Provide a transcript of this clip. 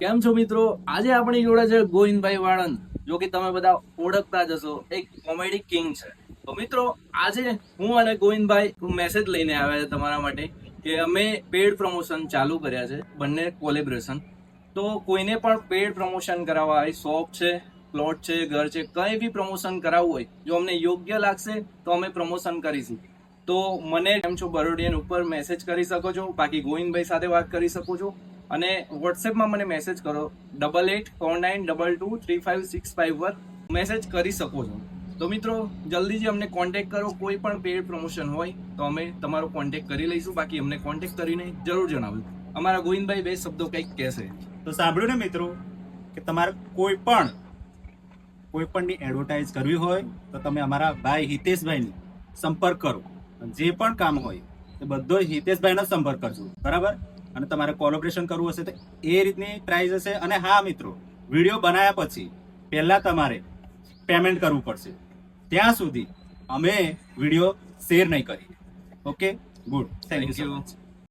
કેમ છો મિત્રો? આજે આપણી જોડે છે ગોવિંદભાઈ વાળંદ, જો કે તમે બધા ઓળખતા જ હશો, એક કોમેડી કિંગ છે. તો મિત્રો, આજે હું અને ગોવિંદભાઈ મેસેજ લઈને આવ્યા છે તમારા માટે કે અમે પેડ પ્રમોશન ચાલુ કર્યા છે, બંને કોલેબરેશન. તો કોઈને પણ પેડ પ્રમોશન કરાવવા હોય, શોપ છે, પ્લોટ છે, ઘર છે, કંઈ બી પ્રમોશન કરાવવું હોય, જો અમને યોગ્ય લાગશે તો અમે પ્રમોશન કરીશું. તો મને કેમ છો બરોડિયન ઉપર મેસેજ કરી શકો છો, બાકી ગોવિંદભાઈ સાથે વાત કરી શકો છો, અને વોટ્સએપમાં મને મેસેજ કરો 8849223565 પર મેસેજ કરી શકો છો. તો મિત્રો, જલ્દીથી અમને કોન્ટેક્ટ કરો. કોઈ પણ પેડ પ્રમોશન હોય તો અમે તમારો કોન્ટેક્ટ કરી લઈશું, બાકી અમને કોન્ટેક્ટ કરીને જરૂર જણાવજો. અમારા ગોવિંદભાઈ બે શબ્દો કંઈક કહેશે. તો સાંભળ્યું ને મિત્રો, કે તમારે કોઈ પણની એડવર્ટાઇઝ કરવી હોય તો તમે અમારા ભાઈ હિતેશભાઈની સંપર્ક કરો. જે પણ કામ હોય એ બધો હિતેશભાઈનો સંપર્ક કરજો, બરાબર. અને તમારે કોલેબરેશન કરવું હશે તો એ રીતની પ્રાઇસ હશે. અને હા મિત્રો, વિડીયો બનાવ્યા પછી પહેલા તમારે પેમેન્ટ કરવું પડશે. ત્યાં સુધી અમે વિડીયો શેર નહીં કરીએ. Okay, good. Thank you so much.